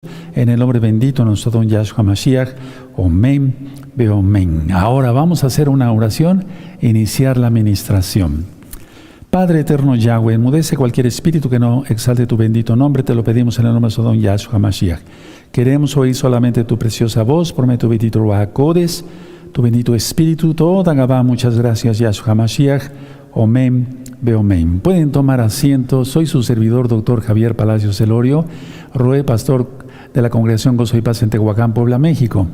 En el nombre bendito de nuestro don Yahshua Mashiach. Omen, beomen. Ahora vamos a hacer una oración e iniciar la ministración. Padre eterno Yahweh, enmudece cualquier espíritu que no exalte tu bendito nombre. Te lo pedimos en el nombre de nuestro don Yahshua Mashiach. Queremos oír solamente tu preciosa voz. Por medio de tu bendito Ruach Kodesh, tu bendito espíritu. Toda Gabá, muchas gracias Yahshua Mashiach. Omen, beomen. Pueden tomar asiento. Soy su servidor, doctor Javier Palacios Elorio, Roe, pastor de la Congregación Gozo y Paz en Tehuacán, Puebla, México.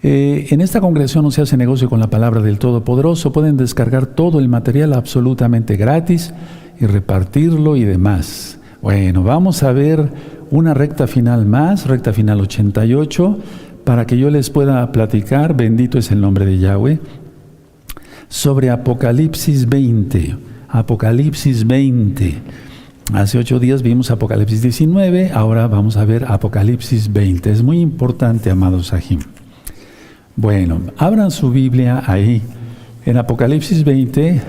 En esta congregación no se hace negocio con la palabra del Todopoderoso. Pueden descargar todo el material absolutamente gratis y repartirlo y demás. Bueno, vamos a ver una recta final más, recta final 88, para que yo les pueda platicar, bendito es el nombre de Yahweh, sobre Apocalipsis 20. Apocalipsis 20. Hace 8 días vimos Apocalipsis 19, ahora vamos a ver Apocalipsis 20. Es muy importante, amados Sahim. Bueno, abran su Biblia ahí, en Apocalipsis 20,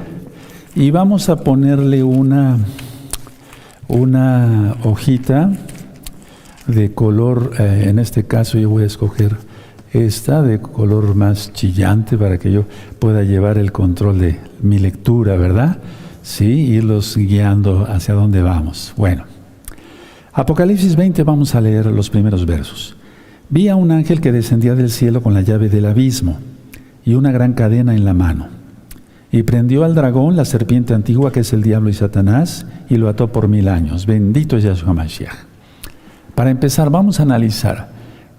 y vamos a ponerle una hojita de color, en este caso yo voy a escoger esta, de color más chillante, para que yo pueda llevar el control de mi lectura, ¿verdad? Sí, irlos guiando hacia dónde vamos. Bueno, Apocalipsis 20, vamos a leer los primeros versos. Vi a un ángel que descendía del cielo con la llave del abismo y una gran cadena en la mano. Y prendió al dragón, la serpiente antigua, que es el diablo y Satanás, y lo ató por 1000 años. Bendito es Yahshua Mashiach. Para empezar, vamos a analizar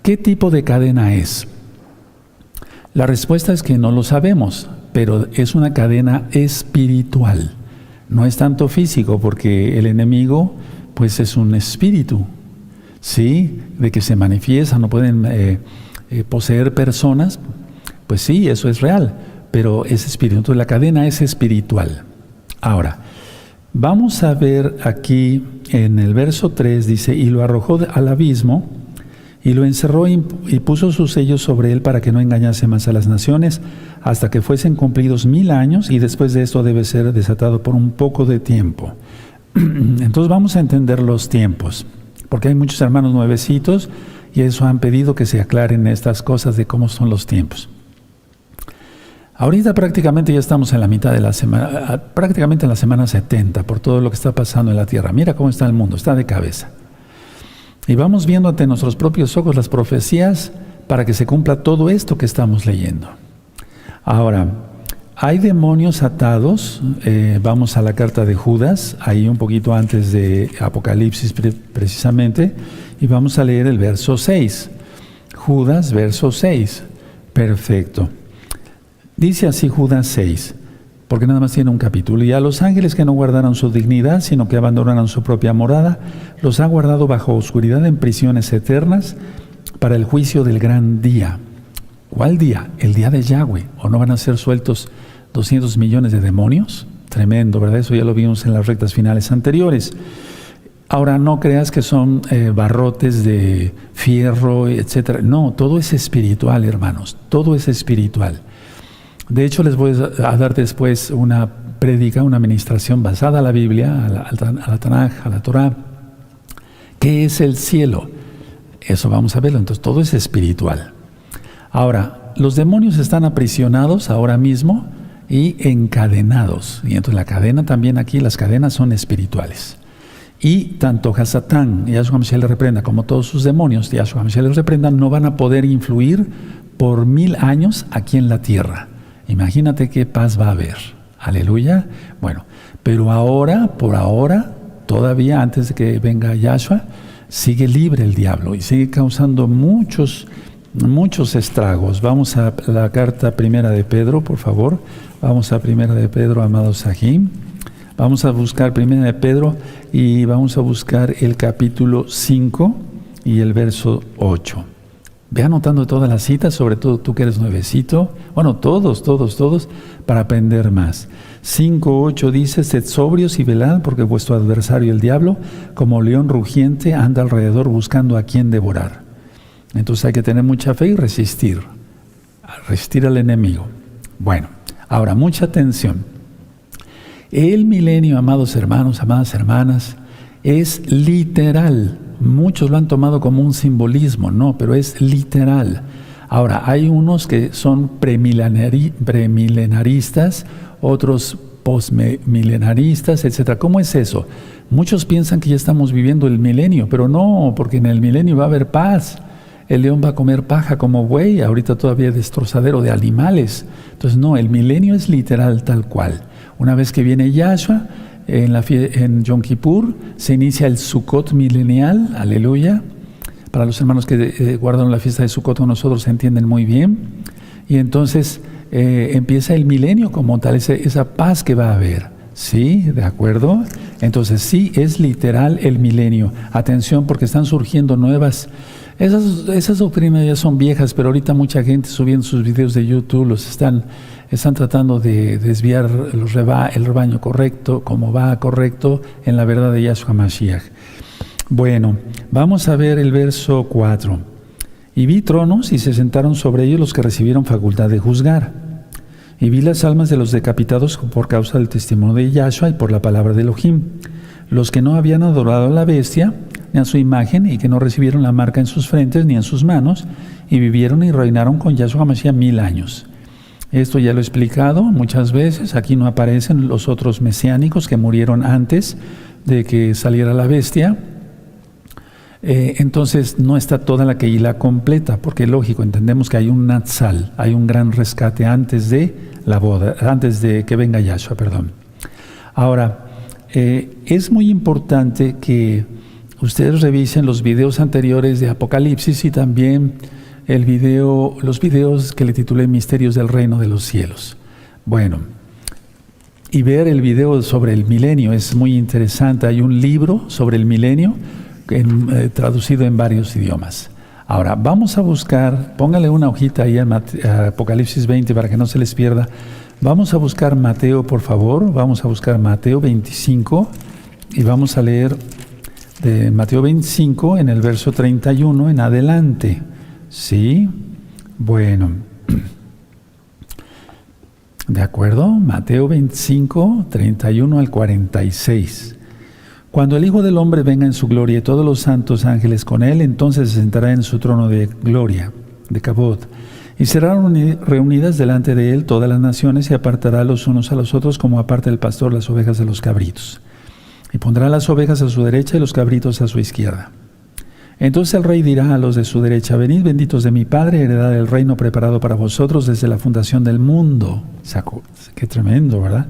qué tipo de cadena es. La respuesta es que no lo sabemos, pero es una cadena espiritual. No es tanto físico, porque el enemigo pues es un espíritu, ¿sí? De que se manifiesta, no pueden poseer personas, pues sí, eso es real, pero es espíritu. Entonces la cadena es espiritual. Ahora, vamos a ver aquí en el verso 3, dice, y lo arrojó al abismo, y lo encerró y puso sus sellos sobre él para que no engañase más a las naciones hasta que fuesen cumplidos 1000 años, y después de esto debe ser desatado por un poco de tiempo. Entonces vamos a entender los tiempos, porque hay muchos hermanos nuevecitos y eso han pedido que se aclaren estas cosas de cómo son los tiempos. Ahorita prácticamente ya estamos en la mitad de la semana, prácticamente en la semana 70, por todo lo que está pasando en la tierra. Mira cómo está el mundo, está de cabeza. Y vamos viendo ante nuestros propios ojos las profecías para que se cumpla todo esto que estamos leyendo. Ahora, hay demonios atados. Vamos a la carta de Judas, ahí un poquito antes de Apocalipsis precisamente, y vamos a leer el verso 6. Judas, verso 6. Perfecto. Dice así Judas 6, porque nada más tiene un capítulo. Y a los ángeles que no guardaron su dignidad, sino que abandonaron su propia morada, los ha guardado bajo oscuridad en prisiones eternas para el juicio del gran día. ¿Cuál día? El día de Yahweh. ¿O no van a ser sueltos 200 millones de demonios? Tremendo, ¿verdad? Eso ya lo vimos en las rectas finales anteriores. Ahora, no creas que son barrotes de fierro, etcétera. No, todo es espiritual, hermanos. Todo es espiritual. De hecho, les voy a dar después una prédica, una administración basada en la Biblia, a la Tanaj, a la Torah. ¿Qué es el cielo? Eso vamos a verlo. Entonces, todo es espiritual. Ahora, los demonios están aprisionados ahora mismo y encadenados. Y entonces la cadena también aquí, las cadenas son espirituales. Y tanto Hasatán, Yahshua Mashiach le reprenda, como todos sus demonios, Yahshua Mashiach les reprenda, no van a poder influir por 1000 años aquí en la tierra. Imagínate qué paz va a haber. Aleluya. Bueno, pero ahora, por ahora, todavía antes de que venga Yahshua, sigue libre el diablo y sigue causando muchos estragos. Vamos a la carta primera de Pedro, por favor. Vamos a primera de Pedro, amados Sahim. Vamos a buscar primera de Pedro y vamos a buscar el capítulo 5 y el verso 8. Ve anotando todas las citas, sobre todo tú que eres nuevecito. Bueno, todos, para aprender más. 5:8 dice, sed sobrios y velad, porque vuestro adversario el diablo, como león rugiente, anda alrededor buscando a quien devorar. Entonces hay que tener mucha fe y resistir al enemigo. Bueno, ahora mucha atención. El milenio, amados hermanos, amadas hermanas, es literal. Muchos lo han tomado como un simbolismo, no, pero es literal. Ahora, hay unos que son premilenaristas, otros postmilenaristas, etcétera. ¿Cómo es eso? Muchos piensan que ya estamos viviendo el milenio, pero no, porque en el milenio va a haber paz. El león va a comer paja como buey, ahorita todavía es destrozadero de animales. Entonces, no, el milenio es literal tal cual. Una vez que viene Yahshua, en Yom Kippur, se inicia el Sukkot milenial, aleluya. Para los hermanos que guardan la fiesta de Sukkot con nosotros se entienden muy bien. Y entonces empieza el milenio como tal, esa paz que va a haber. ¿Sí? ¿De acuerdo? Entonces sí, es literal el milenio. Atención, porque están surgiendo nuevas. Esas doctrinas ya son viejas, pero ahorita mucha gente subiendo sus videos de YouTube los están tratando de desviar el rebaño correcto, como va correcto en la verdad de Yahshua Mashiach. Bueno, vamos a ver el verso 4. Y vi tronos y se sentaron sobre ellos los que recibieron facultad de juzgar. Y vi las almas de los decapitados por causa del testimonio de Yahshua y por la palabra de Elohim, los que no habían adorado a la bestia ni a su imagen y que no recibieron la marca en sus frentes ni en sus manos, y vivieron y reinaron con Yahshua Mashiach 1000 años. Esto ya lo he explicado muchas veces. Aquí no aparecen los otros mesiánicos que murieron antes de que saliera la bestia. Entonces no está toda la Keilah completa, porque lógico, entendemos que hay un Natsal, hay un gran rescate antes de la boda, antes de que venga Yahshua, perdón. Ahora, es muy importante que ustedes revisen los videos anteriores de Apocalipsis y también los videos que le titulé Misterios del Reino de los Cielos. Bueno, y ver el video sobre el milenio es muy interesante. Hay un libro sobre el milenio traducido en varios idiomas. Ahora, vamos a buscar, póngale una hojita ahí a Apocalipsis 20 para que no se les pierda. Vamos a buscar Mateo, por favor. Vamos a buscar Mateo 25 y vamos a leer de Mateo 25 en el verso 31 en adelante. ¿Sí? Bueno. ¿De acuerdo? Mateo 25, 31 al 46. Cuando el Hijo del Hombre venga en su gloria y todos los santos ángeles con él, entonces se sentará en su trono de gloria, de Kabod, y serán reunidas delante de él todas las naciones y apartará los unos a los otros como aparta el pastor las ovejas de los cabritos. Y pondrá las ovejas a su derecha y los cabritos a su izquierda. Entonces el rey dirá a los de su derecha: venid benditos de mi Padre, heredad el reino preparado para vosotros desde la fundación del mundo. Qué tremendo, ¿verdad?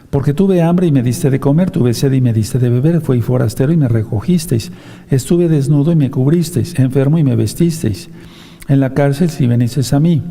Porque tuve hambre y me diste de comer, tuve sed y me diste de beber, fui forastero y me recogisteis, estuve desnudo y me cubristeis, enfermo y me vestisteis, en la cárcel si venisteis a mí.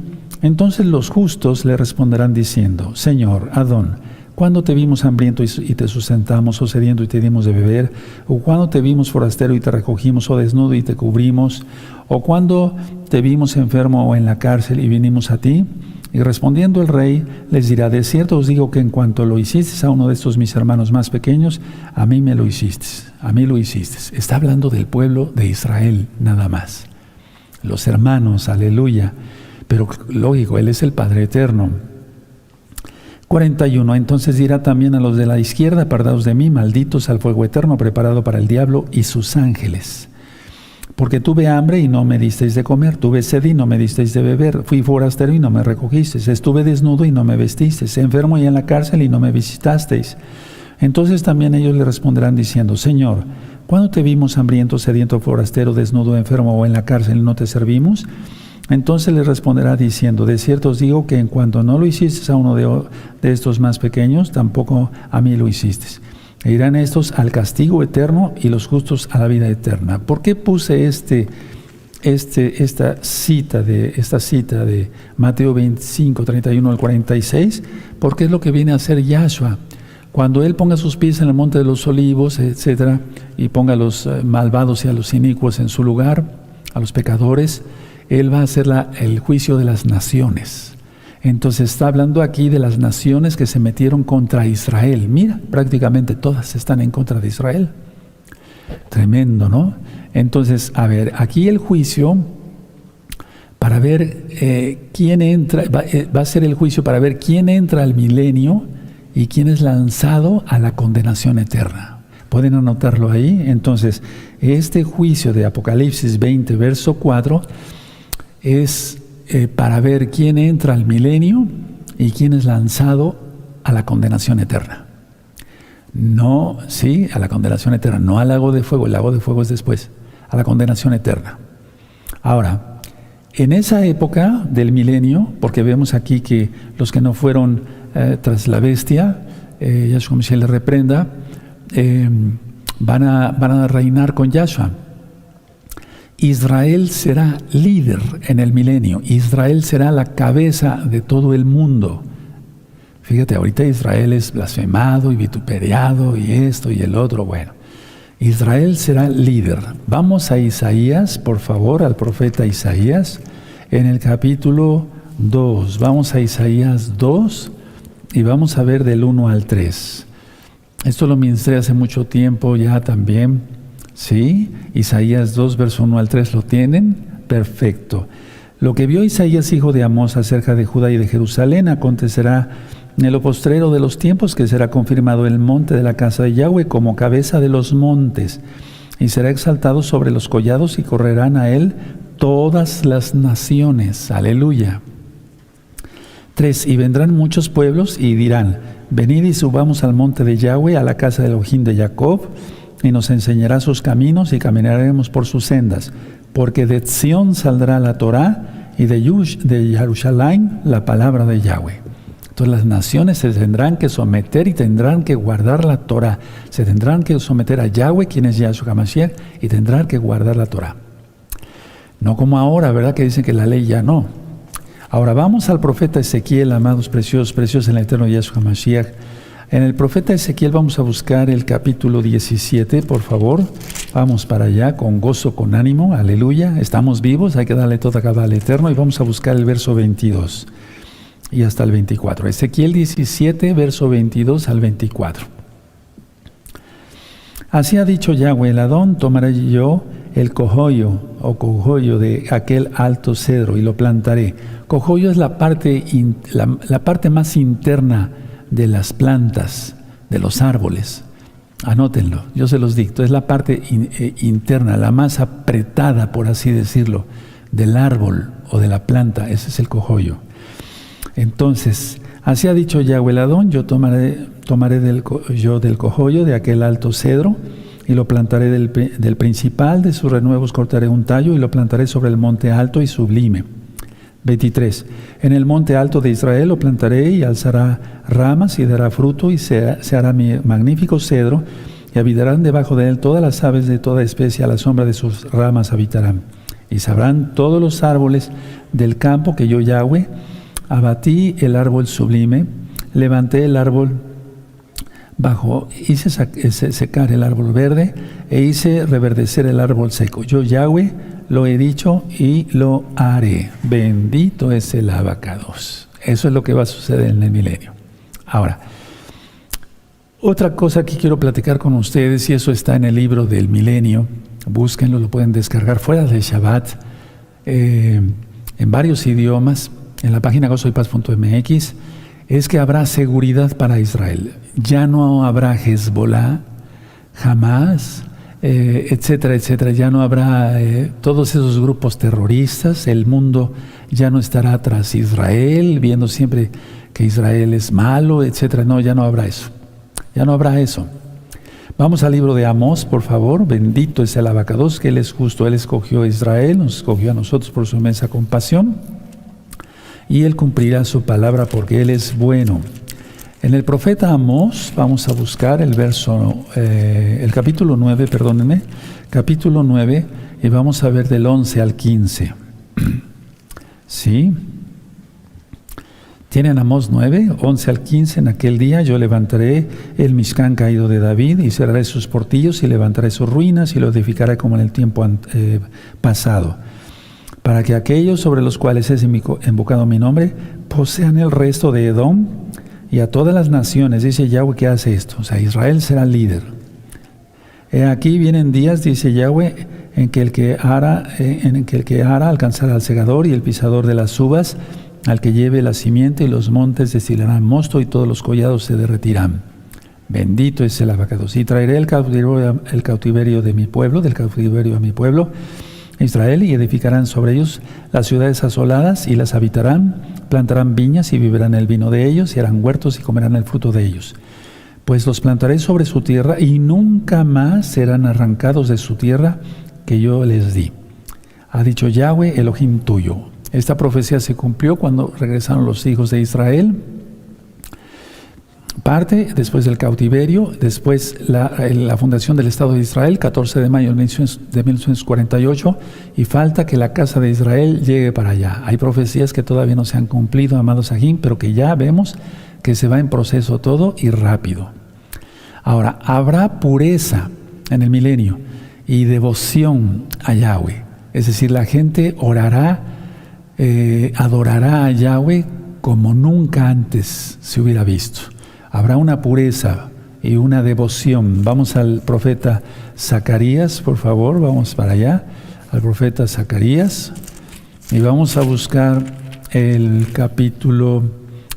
Entonces los justos le responderán diciendo: Señor, Adón, ¿cuándo te vimos hambriento y te sustentamos, o sediento y te dimos de beber? ¿O cuándo te vimos forastero y te recogimos, o desnudo y te cubrimos? ¿O cuándo te vimos enfermo o en la cárcel y vinimos a ti? Y respondiendo el rey les dirá: de cierto os digo que en cuanto lo hicisteis a uno de estos mis hermanos más pequeños, a mí me lo hicisteis, a mí lo hicisteis. Está hablando del pueblo de Israel nada más. Los hermanos, aleluya. Pero lógico, Él es el Padre eterno. 41. Entonces dirá también a los de la izquierda: apartaos de mí, malditos, al fuego eterno preparado para el diablo y sus ángeles. Porque tuve hambre y no me disteis de comer, tuve sed y no me disteis de beber, fui forastero y no me recogisteis, estuve desnudo y no me vestisteis, enfermo y en la cárcel y no me visitasteis. Entonces también ellos le responderán diciendo: Señor, ¿cuándo te vimos hambriento, sediento, forastero, desnudo, enfermo o en la cárcel y no te servimos? Entonces le responderá diciendo: de cierto os digo que en cuanto no lo hicisteis a uno de estos más pequeños, tampoco a mí lo hicisteis. E irán estos al castigo eterno y los justos a la vida eterna. ¿Por qué puse esta cita de Mateo 25, 31 al 46? Porque es lo que viene a hacer Yahshua. Cuando Él ponga sus pies en el monte de los olivos, etcétera, y ponga a los malvados y a los inicuos en su lugar, a los pecadores, Él va a hacer el juicio de las naciones. Entonces está hablando aquí de las naciones que se metieron contra Israel. Mira, prácticamente todas están en contra de Israel. Tremendo, ¿no? Entonces, a ver, aquí el juicio para ver quién entra, va a ser el juicio para ver quién entra al milenio y quién es lanzado a la condenación eterna. ¿Pueden anotarlo ahí? Entonces, este juicio de Apocalipsis 20, verso 4, es para ver quién entra al milenio y quién es lanzado a la condenación eterna. No, sí, a la condenación eterna, no al lago de fuego. El lago de fuego es después, a la condenación eterna. Ahora, en esa época del milenio, porque vemos aquí que los que no fueron tras la bestia, Yahshua Mashiach les reprenda, van a reinar con Yahshua. Israel será líder en el milenio. Israel será la cabeza de todo el mundo. Fíjate, ahorita Israel es blasfemado y vituperiado y esto y el otro. Bueno, Israel será líder. Vamos a Isaías, por favor, al profeta Isaías, en el capítulo 2. Vamos a Isaías 2 y vamos a ver del 1 al 3. Esto lo ministré hace mucho tiempo ya también. ¿Sí? Isaías 2, verso 1 al 3, ¿lo tienen? Perfecto. Lo que vio Isaías, hijo de Amós, acerca de Judá y de Jerusalén, acontecerá en lo postrero de los tiempos, que será confirmado el monte de la casa de Yahweh como cabeza de los montes, y será exaltado sobre los collados, y correrán a él todas las naciones. Aleluya. 3. Y vendrán muchos pueblos y dirán: venid y subamos al monte de Yahweh, a la casa de Elohim de Jacob, y nos enseñará sus caminos y caminaremos por sus sendas, porque de Sión saldrá la Torá y de Jerusalén la palabra de Yahweh. Entonces las naciones se tendrán que someter y tendrán que guardar la Torá. Se tendrán que someter a Yahweh, quien es Yahshua Mashiach, y tendrán que guardar la Torá. No como ahora, ¿verdad? Que dicen que la ley ya no. Ahora vamos al profeta Ezequiel, amados preciosos en el eterno Yahshua Mashiach. En el profeta Ezequiel vamos a buscar el capítulo 17, por favor. Vamos para allá con gozo, con ánimo, aleluya. Estamos vivos, hay que darle toda cabal al eterno, y vamos a buscar el verso 22 y hasta el 24. Ezequiel 17, verso 22 al 24. Así ha dicho Yahweh el Adón: tomaré yo el cogollo de aquel alto cedro y lo plantaré. Cogollo es la parte más interna de las plantas, de los árboles. Anótenlo, yo se los dicto. Es la parte interna, la más apretada, por así decirlo, del árbol o de la planta. Ese es el cogollo. Entonces, así ha dicho Yahweh el Adón: yo tomaré del cogollo de aquel alto cedro y lo plantaré del principal de sus renuevos, cortaré un tallo y lo plantaré sobre el monte alto y sublime. 23. En el monte alto de Israel lo plantaré, y alzará ramas y dará fruto, y se hará mi magnífico cedro, y habitarán debajo de él todas las aves de toda especie, a la sombra de sus ramas habitarán. Y sabrán todos los árboles del campo que yo, Yahweh, abatí el árbol sublime, levanté el árbol bajo, hice secar el árbol verde, e hice reverdecer el árbol seco. Yo, Yahweh, lo he dicho y lo haré. Bendito es el abacados. Eso es lo que va a suceder en el milenio. Ahora, otra cosa que quiero platicar con ustedes, y eso está en el libro del milenio, búsquenlo, lo pueden descargar fuera de Shabbat, en varios idiomas, en la página gozoypaz.mx, es que habrá seguridad para Israel. Ya no habrá Hezbollah, jamás, etcétera, etcétera. Ya no habrá todos esos grupos terroristas. El mundo ya no estará tras Israel, viendo siempre que Israel es malo, etcétera. No, ya no habrá eso. Ya no habrá eso. Vamos al libro de Amós, por favor. Bendito es el abacados, que Él es justo. Él escogió a Israel, nos escogió a nosotros por su inmensa compasión, y Él cumplirá su palabra porque Él es bueno. En el profeta Amós vamos a buscar el capítulo 9, capítulo 9, y vamos a ver del 11 al 15. ¿Sí? ¿Tienen Amós 9, 11 al 15? En aquel día yo levantaré el Mishkan caído de David, y cerraré sus portillos, y levantaré sus ruinas, y lo edificaré como en el tiempo pasado, para que aquellos sobre los cuales es invocado mi nombre posean el resto de Edom, y a todas las naciones. Dice Yahweh que hace esto. O sea, Israel será líder. Aquí vienen días, dice Yahweh, en que el que ara alcanzará al segador, y el pisador de las uvas al que lleve la simiente, y los montes destilarán mosto, y todos los collados se derretirán. Bendito es el abacados. Y traeré el cautiverio de mi pueblo, del cautiverio a mi pueblo, Israel, y edificarán sobre ellos las ciudades asoladas y las habitarán, plantarán viñas y beberán el vino de ellos, y harán huertos y comerán el fruto de ellos. Pues los plantaré sobre su tierra y nunca más serán arrancados de su tierra que yo les di. Ha dicho Yahweh, Elohim tuyo. Esta profecía se cumplió cuando regresaron los hijos de Israel. Parte después del cautiverio, después la fundación del Estado de Israel, 14 de mayo de 1948, y falta que la casa de Israel llegue para allá. Hay profecías que todavía no se han cumplido, amados Ajim, pero que ya vemos que se va en proceso todo y rápido. Ahora, habrá pureza en el milenio y devoción a Yahweh. Es decir, la gente orará, adorará a Yahweh como nunca antes se hubiera visto. Habrá una pureza y una devoción. Vamos al profeta Zacarías, por favor, vamos para allá, al profeta Zacarías, y vamos a buscar el capítulo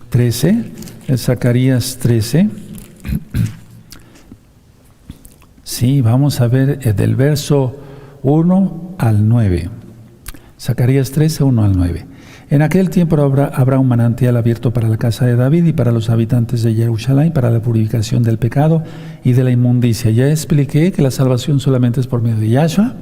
13, el Zacarías 13. Sí, vamos a ver del verso 1 al 9. Zacarías 13, 1 al 9. En aquel tiempo habrá un manantial abierto para la casa de David y para los habitantes de Jerusalén, para la purificación del pecado y de la inmundicia. Ya expliqué que la salvación solamente es por medio de Yahshua.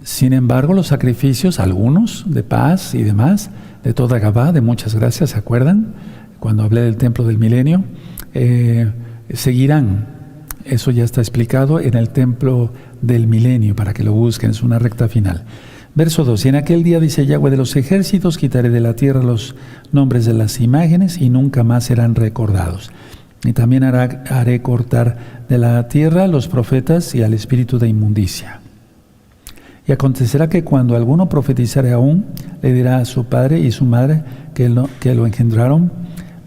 Sin embargo, los sacrificios, algunos de paz y demás, de toda Gabá, de muchas gracias, ¿se acuerdan? Cuando hablé del templo del milenio, seguirán. Eso ya está explicado en el templo del milenio, para que lo busquen, es una recta final. Verso 2, y en aquel día, dice Yahweh de los ejércitos, quitaré de la tierra los nombres de las imágenes y nunca más serán recordados. Y también haré cortar de la tierra los profetas y al espíritu de inmundicia. Y acontecerá que cuando alguno profetizare aún, le dirá a su padre y su madre que lo engendraron: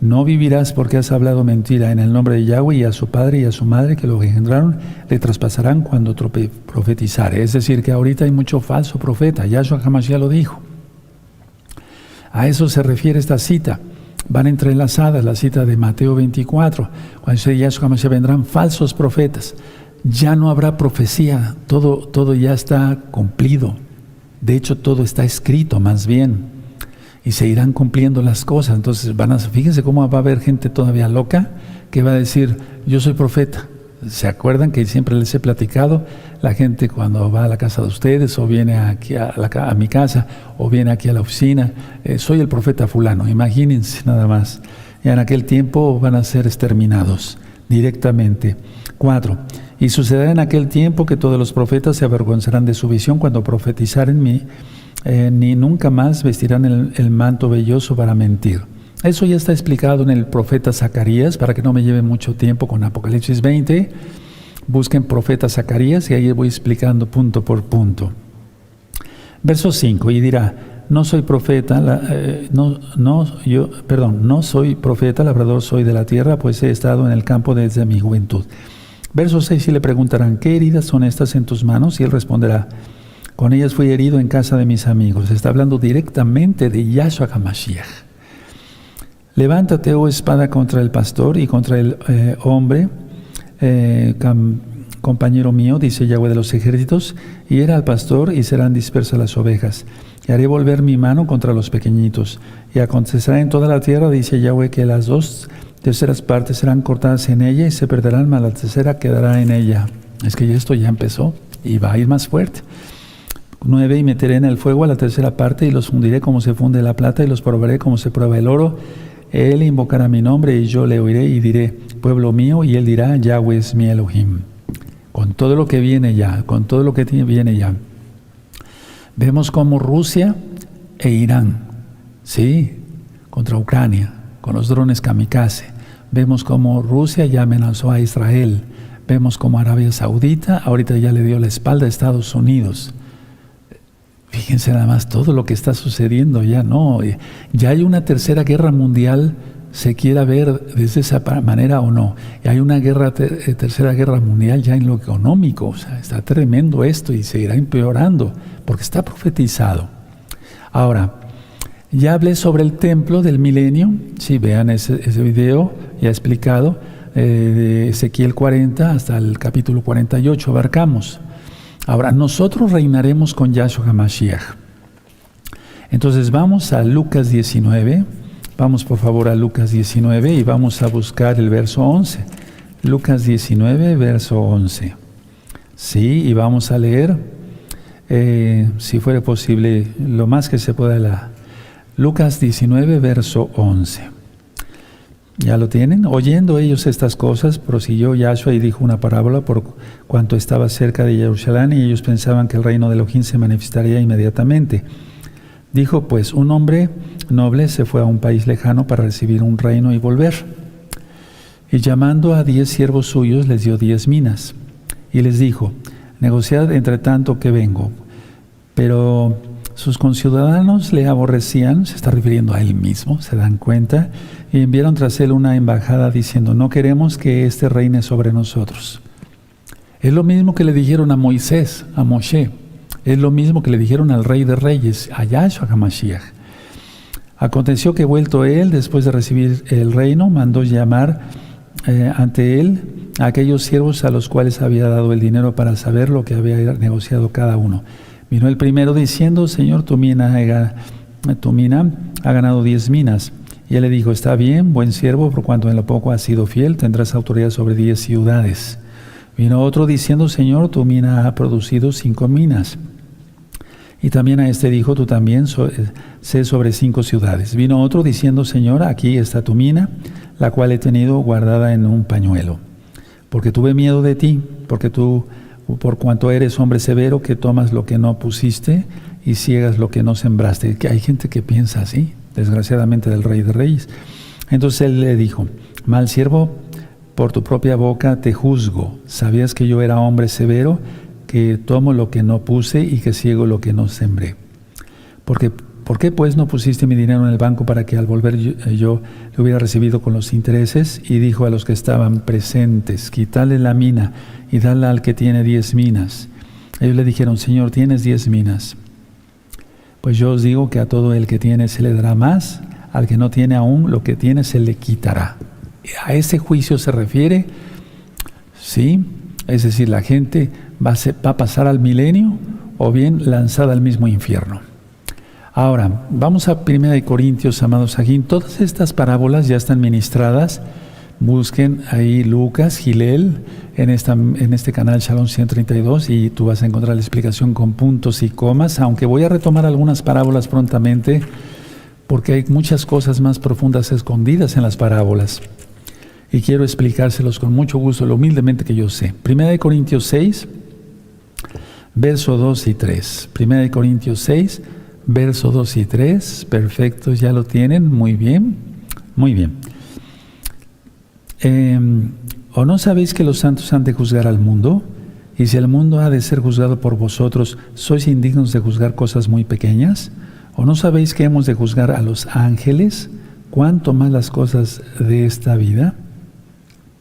no vivirás porque has hablado mentira en el nombre de Yahweh, y a su padre y a su madre que lo engendraron le traspasarán cuando profetizare. Es decir, que ahorita hay mucho falso profeta. Yahshua HaMashiach lo dijo. A eso se refiere esta cita. Van entrelazadas, la cita de Mateo 24. Cuando dice Yahshua HaMashiach, vendrán falsos profetas. Ya no habrá profecía. Todo ya está cumplido. De hecho, todo está escrito más bien. Y se irán cumpliendo las cosas. Entonces fíjense cómo va a haber gente todavía loca que va a decir: yo soy profeta. ¿Se acuerdan que siempre les he platicado? La gente cuando va a la casa de ustedes, o viene aquí a mi casa, o viene aquí a la oficina, soy el profeta fulano. Imagínense nada más. Y en aquel tiempo van a ser exterminados directamente. 4. Y sucederá en aquel tiempo que todos los profetas se avergonzarán de su visión cuando profetizaren ni nunca más vestirán el manto velloso para mentir. Eso ya está explicado en el profeta Zacarías, para que no me lleve mucho tiempo con Apocalipsis 20. Busquen profeta Zacarías y ahí voy explicando punto por punto. Verso 5, y dirá: no soy profeta, no soy profeta, labrador soy de la tierra, pues he estado en el campo desde mi juventud. Verso 6, y le preguntarán: ¿qué heridas son estas en tus manos? Y él responderá: con ellas fui herido en casa de mis amigos. Está hablando directamente de Yahshua HaMashiach. Levántate, oh espada, contra el pastor y contra el hombre, compañero mío, dice Yahweh de los ejércitos, y hiera al pastor y serán dispersas las ovejas. Y haré volver mi mano contra los pequeñitos. Y acontecerá en toda la tierra, dice Yahweh, que las 2/3 partes serán cortadas en ella y se perderán, mas la tercera quedará en ella. Es que esto ya empezó y va a ir más fuerte. 9, y meteré en el fuego a la 3/3 parte y los fundiré como se funde la plata y los probaré como se prueba el oro. Él invocará mi nombre y yo le oiré y diré: pueblo mío, y él dirá: Yahweh es mi Elohim. Con todo lo que viene ya, viene ya. Vemos como Rusia e Irán, ¿sí?, contra Ucrania, con los drones kamikaze. Vemos como Rusia ya amenazó a Israel. Vemos como Arabia Saudita ahorita ya le dio la espalda a Estados Unidos. Fíjense nada más todo lo que está sucediendo ya, ¿no? Ya hay una tercera guerra mundial, se quiera ver desde esa manera o no. Y hay una tercera guerra mundial ya en lo económico. O sea, está tremendo esto y seguirá empeorando porque está profetizado. Ahora, ya hablé sobre el templo del milenio. Sí, vean ese video, ya he explicado. de Ezequiel 40 hasta el capítulo 48 abarcamos. Ahora, nosotros reinaremos con Yahshua HaMashiach. Entonces vamos a Lucas 19, vamos por favor a Lucas 19 y vamos a buscar el verso 11. Lucas 19, verso 11. Sí, y vamos a leer, si fuera posible, lo más que se pueda, Lucas 19, verso 11. ¿Ya lo tienen? Oyendo ellos estas cosas, prosiguió Yahshua y dijo una parábola por cuanto estaba cerca de Jerusalén y ellos pensaban que el reino de Elohim se manifestaría inmediatamente. Dijo pues, un hombre noble se fue a un país lejano para recibir un reino y volver. Y llamando a 10 siervos suyos, les dio 10 minas. Y les dijo, negociad entre tanto que vengo. Pero sus conciudadanos le aborrecían, se está refiriendo a él mismo, se dan cuenta, y enviaron tras él una embajada diciendo, no queremos que éste reine sobre nosotros. Es lo mismo que le dijeron a Moisés, a Moshe. Es lo mismo que le dijeron al Rey de Reyes, a Yahshua HaMashiach. Aconteció que vuelto él, después de recibir el reino, mandó llamar ante él a aquellos siervos a los cuales había dado el dinero para saber lo que había negociado cada uno. Vino el primero diciendo, Señor, tu mina ha ganado 10 minas. Y él le dijo, está bien, buen siervo, por cuanto en lo poco has sido fiel, tendrás autoridad sobre 10 ciudades. Vino otro diciendo, Señor, tu mina ha producido 5 minas. Y también a este dijo, tú también sé sobre 5 ciudades. Vino otro diciendo, Señor, aquí está tu mina, la cual he tenido guardada en un pañuelo. Porque tuve miedo de ti, porque tú, por cuanto eres hombre severo, que tomas lo que no pusiste y ciegas lo que no sembraste. Que hay gente que piensa así, desgraciadamente, del Rey de Reyes. Entonces él le dijo, mal siervo, por tu propia boca te juzgo. ¿Sabías que yo era hombre severo, que tomo lo que no puse y que ciego lo que no sembré? ¿Por qué pues no pusiste mi dinero en el banco para que al volver yo lo hubiera recibido con los intereses? Y dijo a los que estaban presentes, quitadle la mina y dala al que tiene 10 minas. Ellos le dijeron, Señor, tienes 10 minas. Pues yo os digo que a todo el que tiene se le dará más, al que no tiene aún lo que tiene se le quitará. A ese juicio se refiere, ¿sí? Es decir, la gente va a pasar al milenio o bien lanzada al mismo infierno. Ahora, vamos a 1 Corintios, amados aquí. Todas estas parábolas ya están ministradas. Busquen ahí Lucas, Gilel, en este canal Shalom 132 y tú vas a encontrar la explicación con puntos y comas, aunque voy a retomar algunas parábolas prontamente porque hay muchas cosas más profundas escondidas en las parábolas. Y quiero explicárselos con mucho gusto, lo humildemente que yo sé. 1 Corintios 6, verso 2 y 3. 1 Corintios 6, verso 2 y 3. Perfecto, ya lo tienen. Muy bien, muy bien. ¿O no sabéis que los santos han de juzgar al mundo? Y si el mundo ha de ser juzgado por vosotros, ¿sois indignos de juzgar cosas muy pequeñas? ¿O no sabéis que hemos de juzgar a los ángeles? ¿Cuánto más las cosas de esta vida?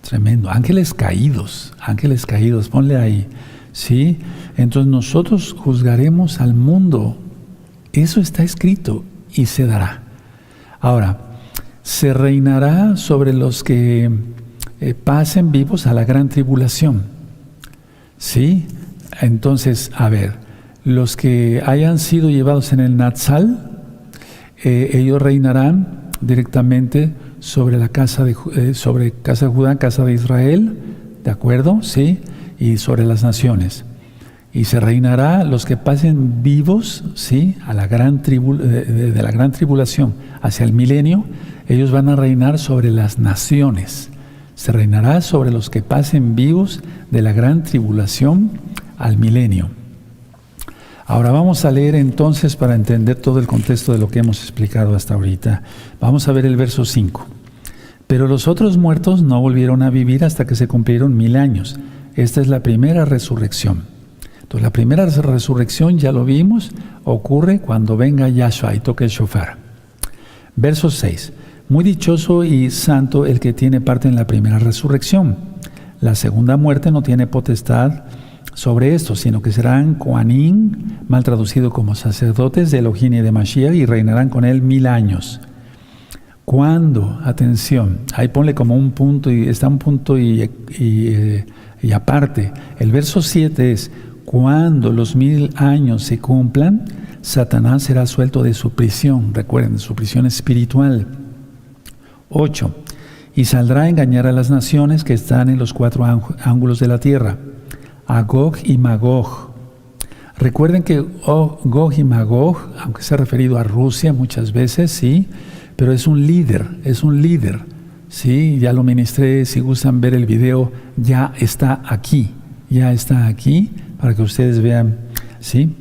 Tremendo. Ángeles caídos, ponle ahí. ¿Sí? Entonces nosotros juzgaremos al mundo. Eso está escrito y se dará. Ahora, se reinará sobre los que pasen vivos a la gran tribulación. ¿Sí? Entonces, a ver, los que hayan sido llevados en el Natsal, ellos reinarán directamente sobre la casa de Judá, casa de Israel, ¿de acuerdo? Sí, y sobre las naciones. Y se reinará los que pasen vivos, sí, a la gran de la gran tribulación hacia el milenio. Ellos van a reinar sobre las naciones. Se reinará sobre los que pasen vivos de la gran tribulación al milenio. Ahora vamos a leer entonces para entender todo el contexto de lo que hemos explicado hasta ahorita. Vamos a ver el verso 5. Pero los otros muertos no volvieron a vivir hasta que se cumplieron 1000 años. Esta es la primera resurrección. Entonces la primera resurrección, ya lo vimos, ocurre cuando venga Yahshua y toque el shofar. Verso 6. Muy dichoso y santo el que tiene parte en la primera resurrección. La segunda muerte no tiene potestad sobre esto, sino que serán Kohanim, mal traducido como sacerdotes de Elohim y de Mashiach, y reinarán con él 1000 años. ¿Cuándo? Atención, ahí ponle como un punto y está un punto y aparte. El verso 7 es: cuando los 1000 años se cumplan, Satanás será suelto de su prisión. Recuerden, su prisión espiritual. 8. Y saldrá a engañar a las naciones que están en los 4 ángulos de la tierra, a Gog y Magog. Recuerden que Gog y Magog, aunque se ha referido a Rusia muchas veces, sí, pero es un líder, sí, ya lo ministré. Si gustan ver el video, ya está aquí, para que ustedes vean, sí,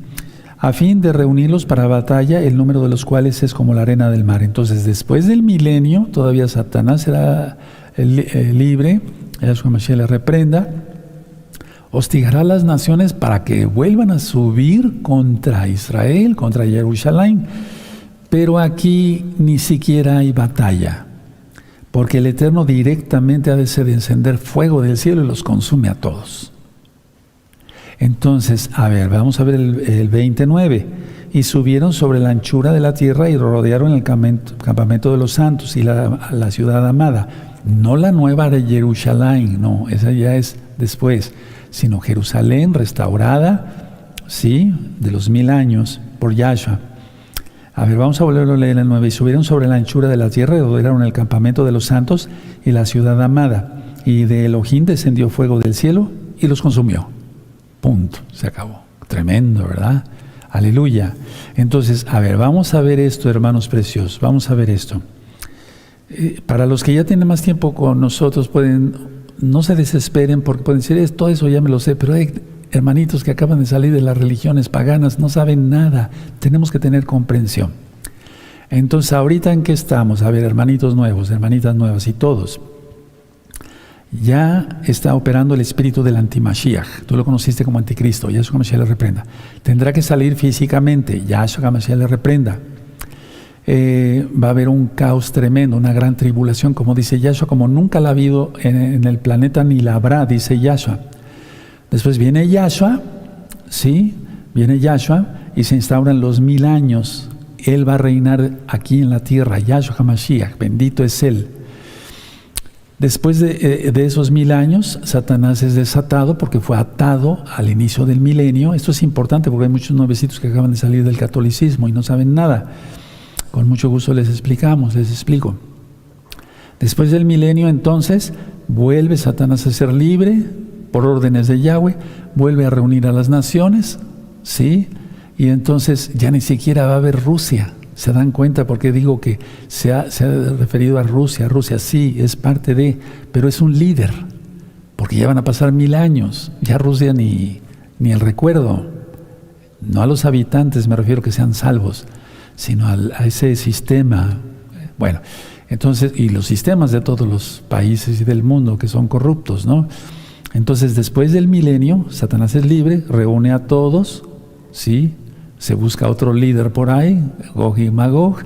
a fin de reunirlos para batalla, el número de los cuales es como la arena del mar. Entonces, después del milenio, todavía Satanás será libre, Yahshua Mashiach le reprenda, hostigará a las naciones para que vuelvan a subir contra Israel, contra Jerusalén. Pero aquí ni siquiera hay batalla, porque el Eterno directamente ha de encender fuego del cielo y los consume a todos. Entonces, a ver, vamos a ver el 29. Y subieron sobre la anchura de la tierra y rodearon el campamento de los santos y la ciudad amada. No la nueva de Jerusalén, no, esa ya es después, sino Jerusalén restaurada, sí, de los 1000 años por Yahshua. A ver, vamos a volverlo a leer el 9. Y subieron sobre la anchura de la tierra y rodearon el campamento de los santos y la ciudad amada. Y de Elohim descendió fuego del cielo y los consumió. Punto. Se acabó. Tremendo, ¿verdad? Aleluya. Entonces, a ver, vamos a ver esto, hermanos preciosos. Vamos a ver esto. Para los que ya tienen más tiempo con nosotros, no se desesperen porque pueden decir, todo eso ya me lo sé, pero hay hermanitos que acaban de salir de las religiones paganas, no saben nada. Tenemos que tener comprensión. Entonces, ¿ahorita en qué estamos? A ver, hermanitos nuevos, hermanitas nuevas y todos. Ya está operando el espíritu del antimashiach. Tú lo conociste como anticristo. Yahshua Mashiach le reprenda. Tendrá que salir físicamente. Yahshua Mashiach le reprenda. Va a haber un caos tremendo, una gran tribulación, como dice Yahshua, como nunca la ha habido en el planeta ni la habrá, dice Yahshua. Después viene Yahshua, ¿sí? Viene Yahshua y se instauran los 1000 años. Él va a reinar aquí en la tierra. Yahshua HaMashiach, bendito es Él. Después de esos 1000 años, Satanás es desatado porque fue atado al inicio del milenio. Esto es importante porque hay muchos nuevecitos que acaban de salir del catolicismo y no saben nada. Con mucho gusto les explico. Después del milenio, entonces, vuelve Satanás a ser libre por órdenes de Yahweh, vuelve a reunir a las naciones, ¿sí? Y entonces ya ni siquiera va a haber Rusia. ¿Se dan cuenta por qué digo que se ha referido a Rusia? Rusia sí, es parte de, pero es un líder, porque ya van a pasar 1000 años. Ya Rusia ni el recuerdo, no a los habitantes me refiero que sean salvos, sino a ese sistema. Bueno, entonces, y los sistemas de todos los países y del mundo que son corruptos, ¿no? Entonces, después del milenio, Satanás es libre, reúne a todos, ¿sí? Se busca otro líder por ahí, Gog y Magog,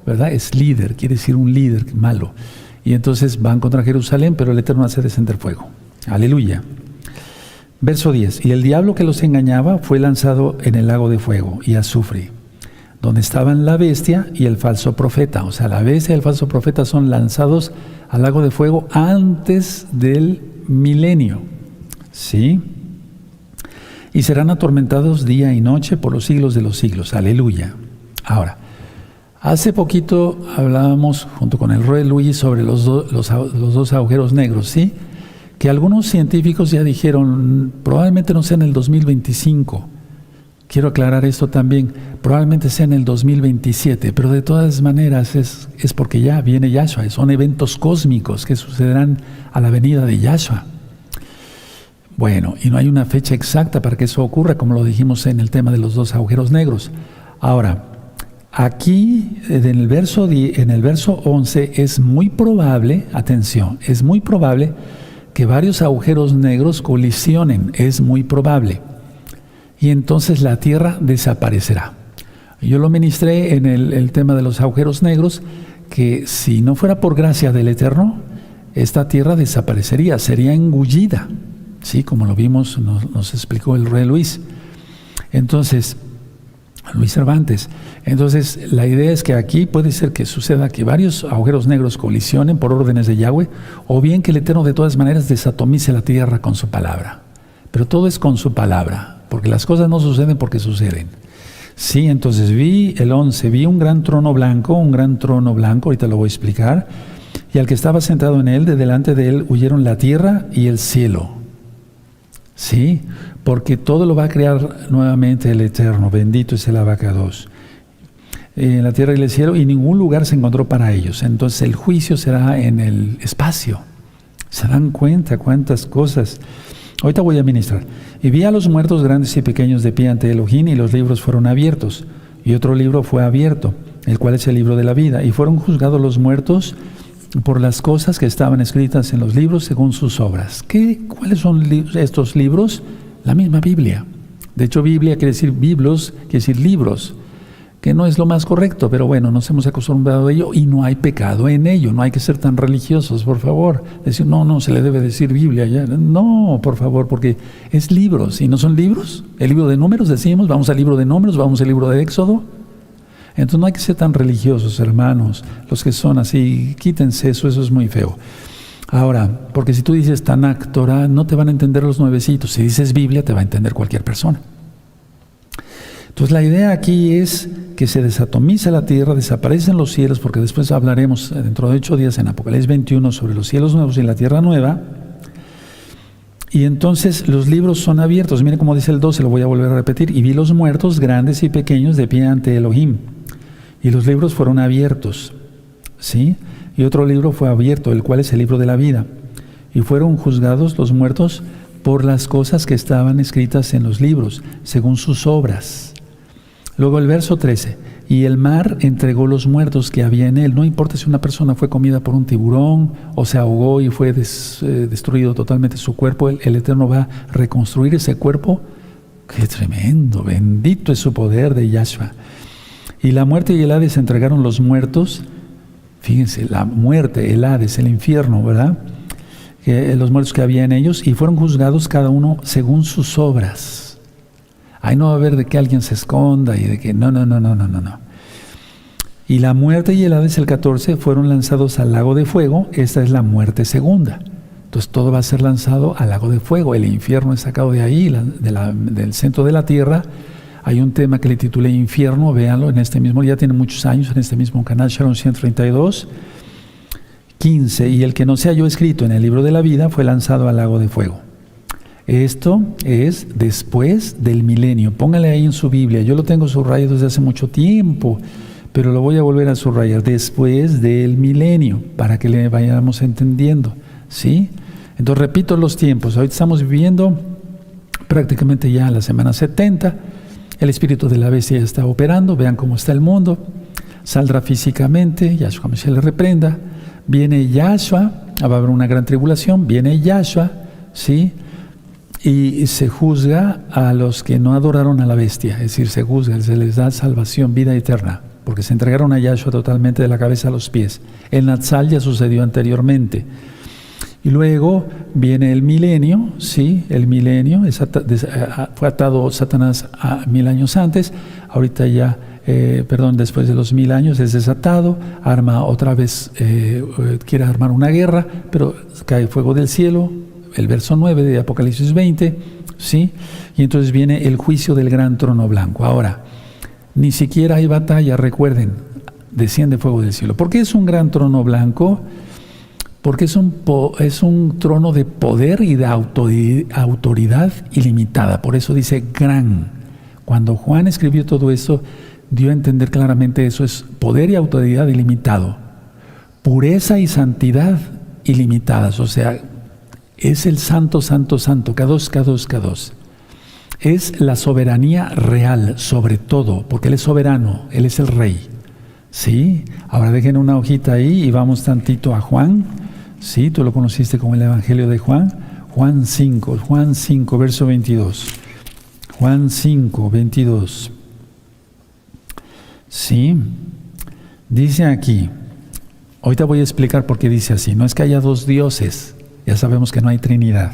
¿verdad? Es líder, quiere decir un líder malo. Y entonces van contra Jerusalén, pero el Eterno hace descender fuego. Aleluya. Verso 10. Y el diablo que los engañaba fue lanzado en el lago de fuego y azufre, donde estaban la bestia y el falso profeta. O sea, la bestia y el falso profeta son lanzados al lago de fuego antes del milenio. ¿Sí? Y serán atormentados día y noche por los siglos de los siglos. Aleluya. Ahora, hace poquito hablábamos junto con el Roe Luis sobre los dos agujeros negros, ¿sí? Que algunos científicos ya dijeron, probablemente no sea en el 2025. Quiero aclarar esto también, probablemente sea en el 2027, pero de todas maneras es porque ya viene Yahshua, son eventos cósmicos que sucederán a la venida de Yahshua. Bueno, y no hay una fecha exacta para que eso ocurra, como lo dijimos en el tema de los dos agujeros negros. Ahora, aquí en el verso 11 es muy probable, atención, es muy probable que varios agujeros negros colisionen, es muy probable. Y entonces la Tierra desaparecerá. Yo lo ministré en el tema de los agujeros negros, que si no fuera por gracia del Eterno, esta Tierra desaparecería, sería engullida. Sí, como lo vimos, nos explicó el Rey Luis. Entonces, Luis Cervantes. Entonces, la idea es que aquí puede ser que suceda que varios agujeros negros colisionen por órdenes de Yahweh, o bien que el Eterno de todas maneras desatomice la tierra con su palabra. Pero todo es con su palabra, porque las cosas no suceden porque suceden. Sí, entonces vi el 11, vi un gran trono blanco, ahorita lo voy a explicar, y al que estaba sentado en él, de delante de él huyeron la tierra y el cielo. Sí, porque todo lo va a crear nuevamente el Eterno, bendito es el Abacados. En la tierra y el cielo, y ningún lugar se encontró para ellos. Entonces el juicio será en el espacio. ¿Se dan cuenta cuántas cosas? Ahorita voy a ministrar. Y vi a los muertos grandes y pequeños de pie ante Elohim, y los libros fueron abiertos. Y otro libro fue abierto, el cual es el libro de la vida. Y fueron juzgados los muertos por las cosas que estaban escritas en los libros según sus obras. ¿Cuáles son estos libros? La misma Biblia. De hecho, Biblia quiere decir biblos, quiere decir libros, que no es lo más correcto, pero bueno, nos hemos acostumbrado a ello y no hay pecado en ello. No hay que ser tan religiosos, por favor. Decir, no, se le debe decir Biblia ya. No, por favor, porque es libros. ¿Y no son libros? El libro de Números, decimos, vamos al libro de Números, vamos al libro de Éxodo. Entonces no hay que ser tan religiosos, hermanos. Los que son así, quítense eso es muy feo. Ahora, porque si tú dices Tanakh, Torah, no te van a entender los nuevecitos. Si dices Biblia, te va a entender cualquier persona. Entonces la idea aquí es que se desatomiza la tierra, desaparecen los cielos, porque después hablaremos dentro de 8 días en Apocalipsis 21 sobre los cielos nuevos y la tierra nueva. Y entonces los libros son abiertos. Miren cómo dice el 12, lo voy a volver a repetir. Y vi los muertos grandes y pequeños de pie ante Elohim. Y los libros fueron abiertos, ¿sí? Y otro libro fue abierto, el cual es el libro de la vida. Y fueron juzgados los muertos por las cosas que estaban escritas en los libros, según sus obras. Luego el verso 13. Y el mar entregó los muertos que había en él. No importa si una persona fue comida por un tiburón o se ahogó y fue destruido totalmente su cuerpo, el Eterno va a reconstruir ese cuerpo. ¡Qué tremendo! Bendito es su poder de Yahshua. Y la muerte y el Hades entregaron los muertos. Fíjense, la muerte, el Hades, el infierno, ¿verdad? Los muertos que había en ellos, y fueron juzgados cada uno según sus obras. Ahí no va a haber de que alguien se esconda y de que no. Y la muerte y el Hades, el 14, fueron lanzados al lago de fuego. Esta es la muerte segunda. Entonces todo va a ser lanzado al lago de fuego. El infierno es sacado de ahí, del centro de la tierra. Hay un tema que le titulé Infierno, véanlo en este mismo, ya tiene muchos años, en este mismo canal, Sharon 132, 15. Y el que no se halló escrito en el libro de la vida fue lanzado al lago de fuego. Esto es después del milenio. Póngale ahí en su Biblia. Yo lo tengo subrayado desde hace mucho tiempo, pero lo voy a volver a subrayar. Después del milenio, para que le vayamos entendiendo, ¿sí? Entonces repito los tiempos. Ahorita estamos viviendo prácticamente ya la semana 70. El espíritu de la bestia ya está operando. Vean cómo está el mundo. Saldrá físicamente. Yahshua se le reprenda. Viene Yahshua. Va a haber una gran tribulación. Viene Yahshua, ¿sí? Y se juzga a los que no adoraron a la bestia. Es decir, se juzga, se les da salvación, vida eterna, porque se entregaron a Yahshua totalmente de la cabeza a los pies. El Natsal ya sucedió anteriormente. Y luego viene el milenio, ¿sí? El milenio fue atado Satanás a 1000 años antes. Ahorita ya, después de los 1000 años es desatado, arma otra vez, quiere armar una guerra, pero cae fuego del cielo. El verso 9 de Apocalipsis 20, ¿sí? Y entonces viene el juicio del gran trono blanco. Ahora, ni siquiera hay batalla, recuerden, desciende fuego del cielo. ¿Por qué es un gran trono blanco? Porque es un trono de poder y de autoridad ilimitada. Por eso dice gran. Cuando Juan escribió todo eso, dio a entender claramente eso es poder y autoridad ilimitado. Pureza y santidad ilimitadas, o sea, es el santo, santo, santo, Kadosh, Kadosh, Kadosh. Es la soberanía real sobre todo, porque Él es soberano, Él es el rey. ¿Sí? Ahora dejen una hojita ahí y vamos tantito a Juan. ¿Sí? Tú lo conociste como el Evangelio de Juan. Juan 5, verso 22. Juan 5, 22. ¿Sí? Dice aquí, ahorita voy a explicar por qué dice así. No es que haya dos dioses. Ya sabemos que no hay Trinidad.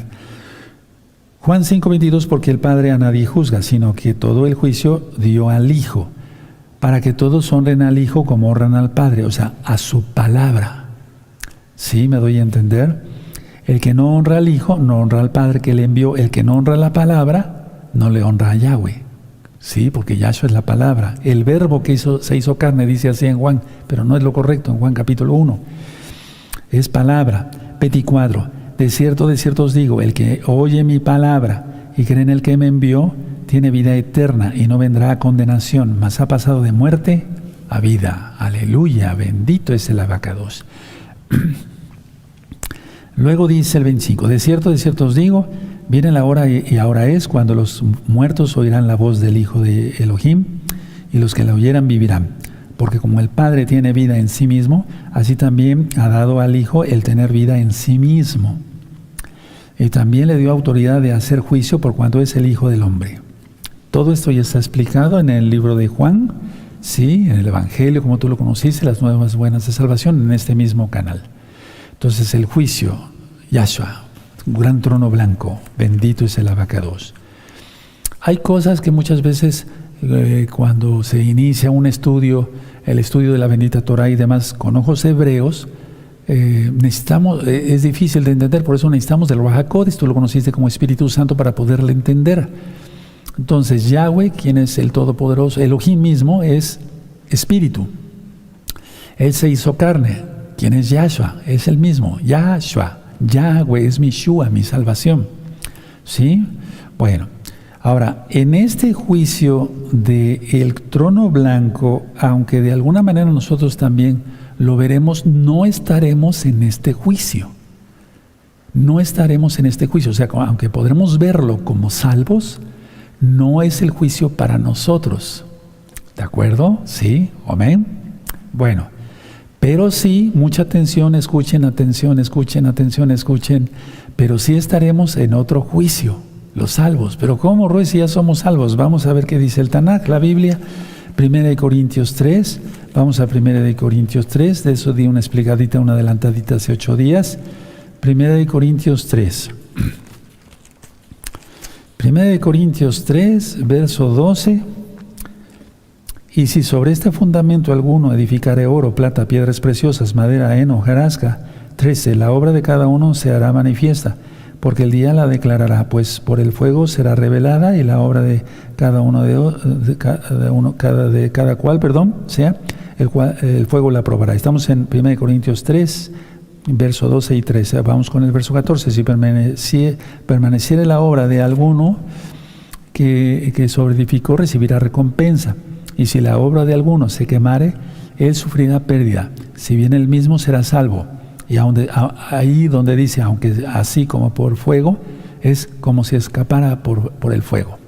Juan 5:22, porque el Padre a nadie juzga, sino que todo el juicio dio al Hijo, para que todos honren al Hijo como honran al Padre, o sea, a su palabra. ¿Sí? ¿Me doy a entender? El que no honra al Hijo, no honra al Padre que le envió. El que no honra la palabra, no le honra a Yahweh. Sí, porque Yahshua es la palabra. El verbo que se hizo carne, dice así en Juan, pero no es lo correcto, en Juan capítulo 1. Es palabra. 24. De cierto os digo, el que oye mi palabra y cree en el que me envió, tiene vida eterna y no vendrá a condenación, mas ha pasado de muerte a vida. Aleluya, bendito es el abacados. Luego dice el 25, de cierto os digo, viene la hora y ahora es cuando los muertos oirán la voz del Hijo de Elohim, y los que la oyeran vivirán. Porque como el Padre tiene vida en sí mismo, así también ha dado al Hijo el tener vida en sí mismo. Y también le dio autoridad de hacer juicio por cuanto es el Hijo del Hombre. Todo esto ya está explicado en el libro de Juan, sí, en el Evangelio, como tú lo conociste, las nuevas buenas de salvación, en este mismo canal. Entonces el juicio, Yahshua, gran trono blanco, bendito es el abacados. Hay cosas que muchas veces cuando se inicia un estudio, el estudio de la bendita Torah y demás, con ojos hebreos, necesitamos, es difícil de entender, por eso necesitamos del Ruach HaKodesh, tú lo conociste como Espíritu Santo para poderle entender. Entonces Yahweh, quien es el Todopoderoso, Elohim mismo es Espíritu. Él se hizo carne. ¿Quién es Yahshua? Es el mismo, Yahshua. Yahweh es mi Shua, mi salvación. ¿Sí? Bueno, ahora, en este juicio del trono blanco, aunque de alguna manera nosotros también lo veremos, no estaremos en este juicio. No estaremos en este juicio. O sea, aunque podremos verlo como salvos, no es el juicio para nosotros. ¿De acuerdo? ¿Sí? ¿Amén? Bueno, pero sí, mucha atención, escuchen, pero sí estaremos en otro juicio, los salvos. Pero ¿cómo, Roy, si ya somos salvos? Vamos a ver qué dice el Tanaj, la Biblia, 1 Corintios 3, vamos a 1 Corintios 3, de eso di una explicadita, una adelantadita hace 8 días, 1 Corintios 3. 1 Corintios 3, verso 12, y si sobre este fundamento alguno edificare oro, plata, piedras preciosas, madera, heno, hojarasca, 13, la obra de cada uno se hará manifiesta, porque el día la declarará, pues por el fuego será revelada, y la obra de cada uno de cada cual, sea, el fuego la probará. Estamos en 1 Corintios 3, verso 12 y 13. Vamos con el verso 14. Si permaneciere la obra de alguno que sobreedificó, recibirá recompensa. Y si la obra de alguno se quemare, él sufrirá pérdida, si bien él mismo será salvo. Y ahí donde dice, aunque así como por fuego, es como si escapara por el fuego.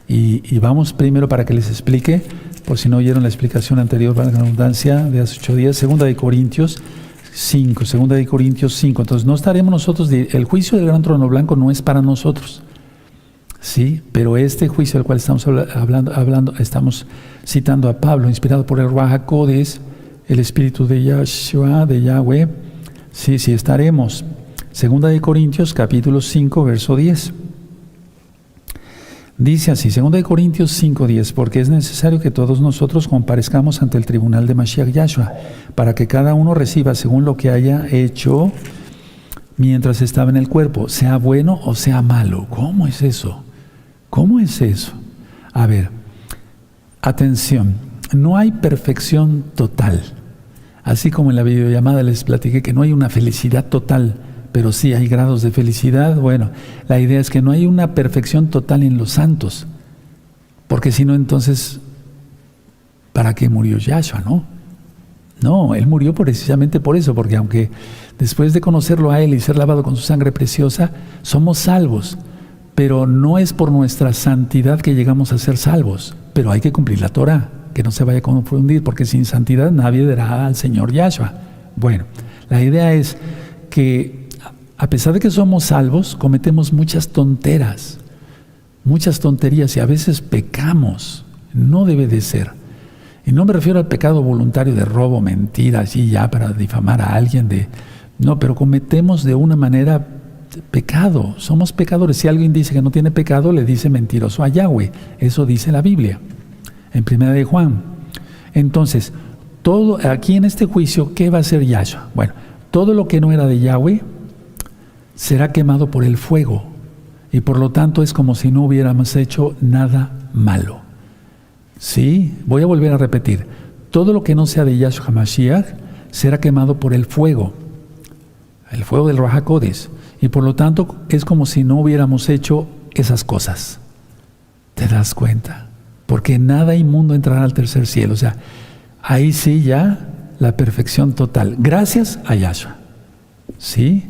Y vamos primero para que les explique, por si no oyeron la explicación anterior, para la redundancia de hace 8 días, 2 Corintios 5. Entonces no estaremos nosotros, el juicio del gran trono blanco no es para nosotros. Sí, pero este juicio del cual estamos hablando, estamos citando a Pablo, inspirado por el Ruach HaKodesh, el Espíritu de Yahshua, de Yahweh, sí estaremos. 2 Corintios capítulo 5, verso 10. Dice así, 2 Corintios 5, 10, porque es necesario que todos nosotros comparezcamos ante el tribunal de Mashiach Yahshua, para que cada uno reciba según lo que haya hecho mientras estaba en el cuerpo, sea bueno o sea malo. ¿Cómo es eso? ¿Cómo es eso? A ver, atención, no hay perfección total. Así como en la videollamada les platiqué que no hay una felicidad total, pero sí hay grados de felicidad. Bueno, la idea es que no hay una perfección total en los santos, porque si no, entonces, ¿para qué murió Yahshua, no? No, Él murió precisamente por eso, porque aunque después de conocerlo a Él y ser lavado con su sangre preciosa, somos salvos. Pero no es por nuestra santidad que llegamos a ser salvos, pero hay que cumplir la Torah, que no se vaya a confundir, porque sin santidad nadie verá al Señor Yahshua. Bueno, la idea es que a pesar de que somos salvos, cometemos muchas tonterías, y a veces pecamos. No debe de ser. Y no me refiero al pecado voluntario de robo, mentira, así ya para difamar a alguien, no, pero cometemos de una manera pecado, somos pecadores. Si alguien dice que no tiene pecado, le dice mentiroso a Yahweh. Eso dice la Biblia, en 1 de Juan. Entonces, todo aquí en este juicio, ¿qué va a hacer Yahshua? Bueno, todo lo que no era de Yahweh será quemado por el fuego. Y por lo tanto es como si no hubiéramos hecho nada malo. Sí, voy a volver a repetir. Todo lo que no sea de Yahshua HaMashiach será quemado por el fuego del Ruach HaKodesh. Y por lo tanto es como si no hubiéramos hecho esas cosas. ¿Te das cuenta? Porque nada inmundo entrará al tercer cielo. O sea, ahí sí ya la perfección total. Gracias a Yahshua. ¿Sí?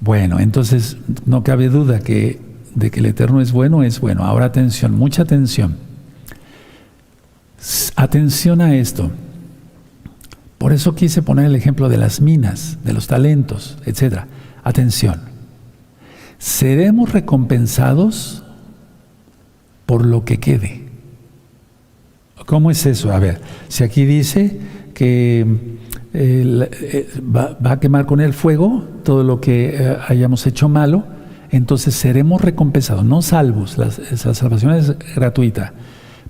Bueno, entonces no cabe duda de que el Eterno es bueno, es bueno. Ahora atención, mucha atención. Atención a esto. Por eso quise poner el ejemplo de las minas, de los talentos, etc. Atención. Seremos recompensados por lo que quede. ¿Cómo es eso? A ver, si aquí dice que va a quemar con el fuego todo lo que hayamos hecho malo, entonces seremos recompensados, no salvos. La salvación es gratuita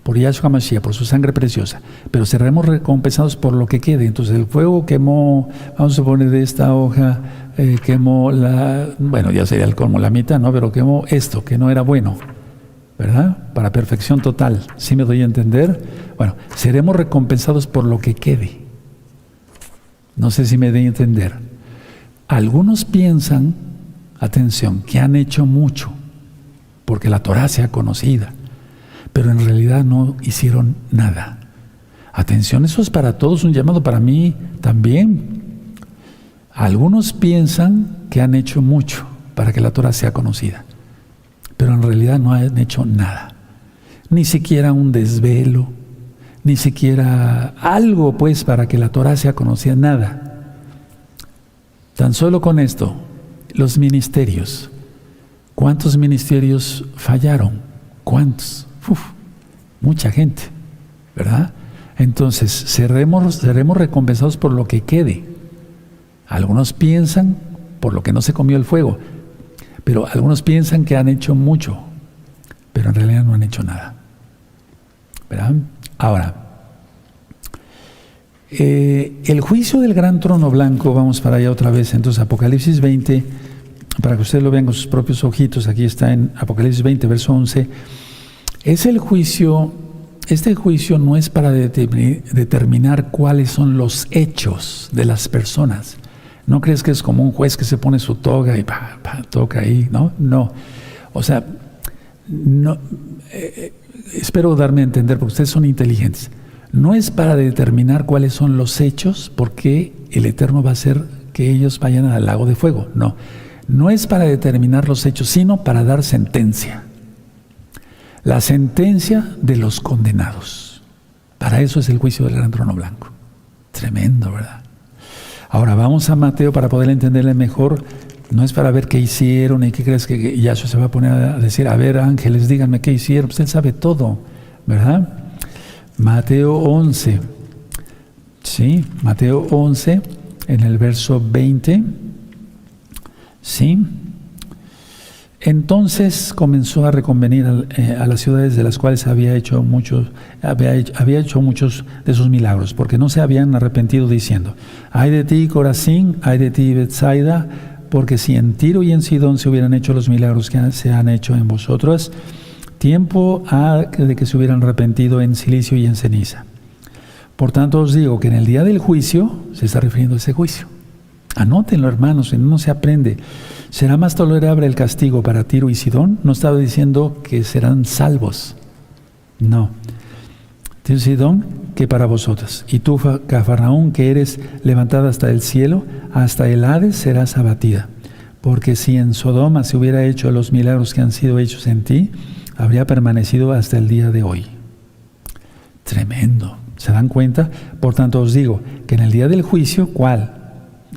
por Yahshua HaMashiach, por su sangre preciosa, pero seremos recompensados por lo que quede. Entonces el fuego quemó, vamos a suponer de esta hoja, quemó bueno, ya sería el colmo, la mitad, ¿no? Pero quemó esto, que no era bueno, ¿verdad? Para perfección total. ¿Sí me doy a entender? Bueno, seremos recompensados por lo que quede. No sé si me doy a entender. Algunos piensan, atención, que han hecho mucho porque la Torah sea conocida, pero en realidad no hicieron nada. Atención, eso es para todos un llamado, para mí también. Algunos piensan que han hecho mucho para que la Torah sea conocida, pero en realidad no han hecho nada. Ni siquiera un desvelo, ni siquiera algo, pues, para que la Torah sea conocida, nada. Tan solo con esto, los ministerios. ¿Cuántos ministerios fallaron? ¿Cuántos? Mucha gente, ¿verdad? Entonces, seremos recompensados por lo que quede. Algunos piensan por lo que no se comió el fuego, pero algunos piensan que han hecho mucho, pero en realidad no han hecho nada, ¿verdad? Ahora, el juicio del gran trono blanco, vamos para allá otra vez. Entonces, Apocalipsis 20, para que ustedes lo vean con sus propios ojitos, aquí está en Apocalipsis 20, verso 11, es el juicio. Este juicio no es para determinar cuáles son los hechos de las personas. No crees que es como un juez que se pone su toga y toca ahí, ¿no? No. O sea, no, espero darme a entender porque ustedes son inteligentes. No es para determinar cuáles son los hechos, porque el Eterno va a hacer que ellos vayan al lago de fuego. No. No es para determinar los hechos, sino para dar sentencia. La sentencia de los condenados. Para eso es el juicio del gran trono blanco. Tremendo, ¿verdad? Ahora vamos a Mateo para poder entenderle mejor. No es para ver qué hicieron y qué crees que Yahshua se va a poner a decir, a ver, ángeles, díganme qué hicieron. Pues él sabe todo, ¿verdad? Mateo 11. Sí, Mateo 11, en el verso 20. Sí. Entonces comenzó a reconvenir a las ciudades de las cuales había hecho muchos de sus milagros, porque no se habían arrepentido, diciendo: ay de ti, Corazín, ay de ti, Betsaida, porque si en Tiro y en Sidón se hubieran hecho los milagros que se han hecho en vosotros, tiempo ha de que se hubieran arrepentido en silicio y en ceniza. Por tanto os digo que en el día del juicio, se está refiriendo a ese juicio. Anótenlo, hermanos, si no se aprende. ¿Será más tolerable el castigo para Tiro y Sidón? No estaba diciendo que serán salvos. No. Tiro y Sidón, que para vosotros. Y tú, Cafarnaúm, que eres levantada hasta el cielo, hasta el Hades serás abatida. Porque si en Sodoma se hubiera hecho los milagros que han sido hechos en ti, habría permanecido hasta el día de hoy. Tremendo. ¿Se dan cuenta? Por tanto os digo que en el día del juicio, ¿cuál?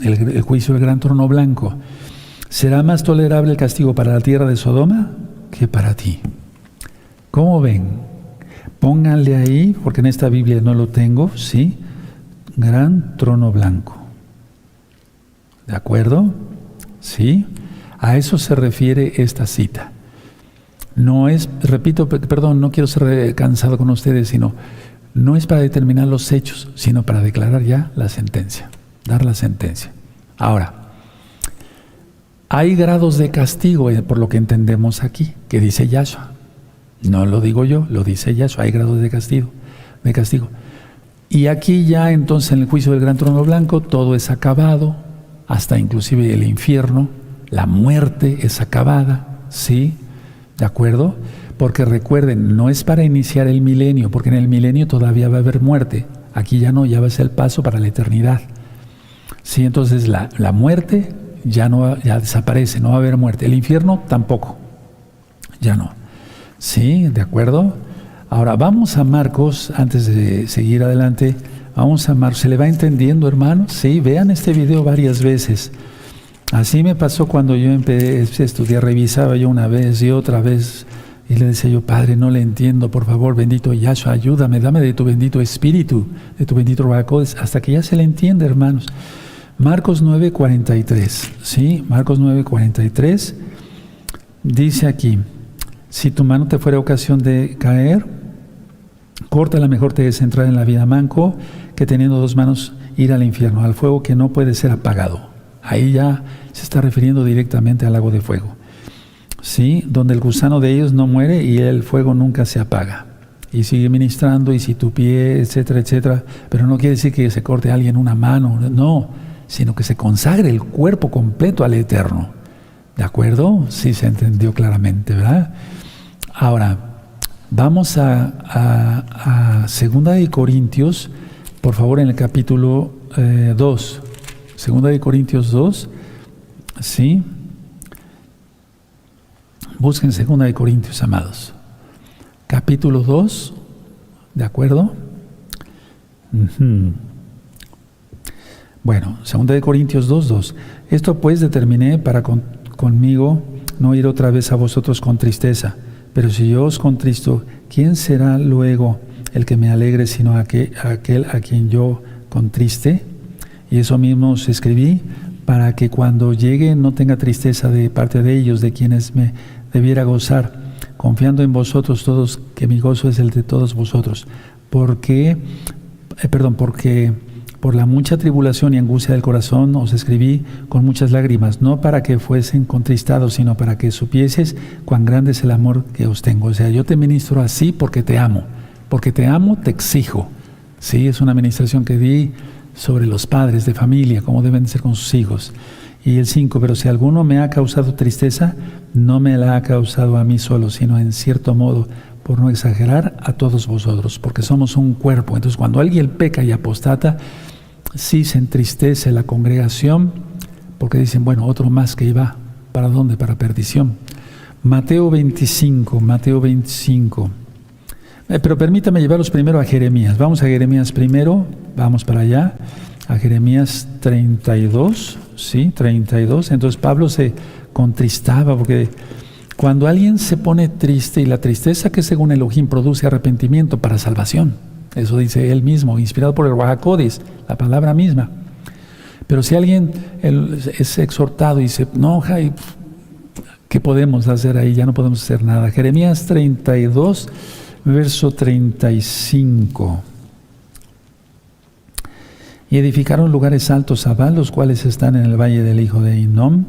El juicio del gran trono blanco. ¿Será más tolerable el castigo para la tierra de Sodoma que para ti? ¿Cómo ven? Pónganle ahí, porque en esta Biblia no lo tengo, ¿sí? Gran trono blanco. ¿De acuerdo? ¿Sí? A eso se refiere esta cita. No es, repito, perdón, no quiero ser cansado con ustedes, sino no es para determinar los hechos, sino para declarar ya la sentencia, dar la sentencia. Ahora, hay grados de castigo, por lo que entendemos aquí, que dice Yahshua. No lo digo yo, lo dice Yahshua, hay grados de castigo. Y aquí ya entonces en el juicio del gran trono blanco todo es acabado, hasta inclusive el infierno, la muerte es acabada, ¿sí? ¿De acuerdo? Porque recuerden, no es para iniciar el milenio, porque en el milenio todavía va a haber muerte. Aquí ya no, ya va a ser el paso para la eternidad. Sí, entonces la muerte ya desaparece, no va a haber muerte. El infierno tampoco, ya no. Sí, ¿de acuerdo? Ahora vamos a Marcos, antes de seguir adelante, vamos a Marcos. ¿Se le va entendiendo, hermanos? Sí, vean este video varias veces. Así me pasó cuando yo empecé a estudiar, revisaba yo una vez y otra vez, y le decía yo, Padre, no le entiendo, por favor, bendito Yahshua, ayúdame, dame de tu bendito Espíritu, de tu bendito Ruach HaKodesh, hasta que ya se le entiende, hermanos. Marcos 9:43, ¿sí? Marcos 9:43, dice aquí, si tu mano te fuera ocasión de caer, córtala, mejor te es entrar en la vida manco, que teniendo dos manos ir al infierno, al fuego que no puede ser apagado. Ahí ya se está refiriendo directamente al lago de fuego, ¿sí? Donde el gusano de ellos no muere y el fuego nunca se apaga. Y sigue ministrando, y si tu pie, etcétera, etcétera. Pero no quiere decir que se corte a alguien una mano, no, sino que se consagre el cuerpo completo al Eterno. ¿De acuerdo? Sí se entendió claramente, ¿verdad? Ahora, vamos a 2 de Corintios, por favor, en el capítulo 2. 2 de Corintios 2, ¿sí? Busquen 2 de Corintios, amados. Capítulo 2, ¿de acuerdo? Bueno, 2 de Corintios 2:2. Esto pues determiné para conmigo no ir otra vez a vosotros con tristeza. Pero si yo os contristo, ¿quién será luego el que me alegre sino aquel a quien yo contriste? Y eso mismo os escribí, para que cuando llegue no tenga tristeza de parte de ellos, de quienes me debiera gozar, confiando en vosotros todos, que mi gozo es el de todos vosotros. Porque por la mucha tribulación y angustia del corazón os escribí con muchas lágrimas, no para que fuesen contristados, sino para que supieses cuán grande es el amor que os tengo. O sea, yo te ministro así porque te amo, te exijo. Sí, es una administración que di sobre los padres de familia, cómo deben ser con sus hijos. Y el 5, pero si alguno me ha causado tristeza, no me la ha causado a mí solo, sino en cierto modo, por no exagerar, a todos vosotros, porque somos un cuerpo. Entonces, cuando alguien peca y apostata, sí se entristece la congregación, porque dicen, bueno, otro más que iba, ¿para dónde? Para perdición. Mateo 25. Pero permítame llevarlos primero a Jeremías. Vamos a Jeremías primero, vamos para allá, a Jeremías 32, ¿sí? 32. Entonces Pablo se contristaba, porque cuando alguien se pone triste, y la tristeza que según Elohim produce arrepentimiento para salvación, eso dice él mismo, inspirado por el Ruach HaKodesh, la palabra misma. Pero si alguien es exhortado y se enoja, ¿qué podemos hacer ahí? Ya no podemos hacer nada. Jeremías 32, verso 35. Y edificaron lugares altos a Baal, los cuales están en el valle del hijo de Hinnom,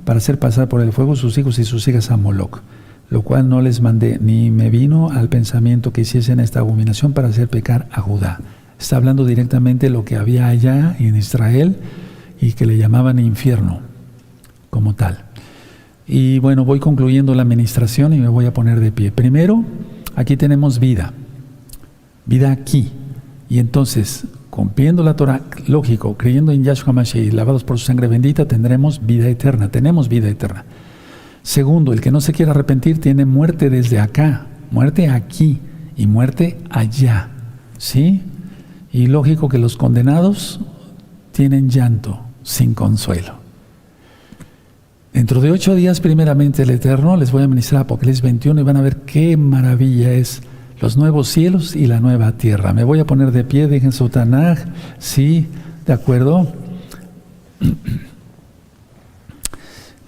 para hacer pasar por el fuego sus hijos y sus hijas a Moloc, lo cual no les mandé, ni me vino al pensamiento que hiciesen esta abominación para hacer pecar a Judá. Está hablando directamente de lo que había allá en Israel y que le llamaban infierno como tal. Y bueno, voy concluyendo la administración y me voy a poner de pie. Primero, aquí tenemos vida aquí. Y entonces, cumpliendo la Torah, lógico, creyendo en Yahshua Mashiach, lavados por su sangre bendita, tendremos vida eterna, tenemos vida eterna. Segundo, el que no se quiera arrepentir tiene muerte desde acá, muerte aquí y muerte allá, ¿sí? Y lógico que los condenados tienen llanto sin consuelo. Dentro de 8 días, primeramente el Eterno, les voy a ministrar Apocalipsis 21 y van a ver qué maravilla es los nuevos cielos y la nueva tierra. Me voy a poner de pie, dejen su Tanaj, sí, ¿de acuerdo?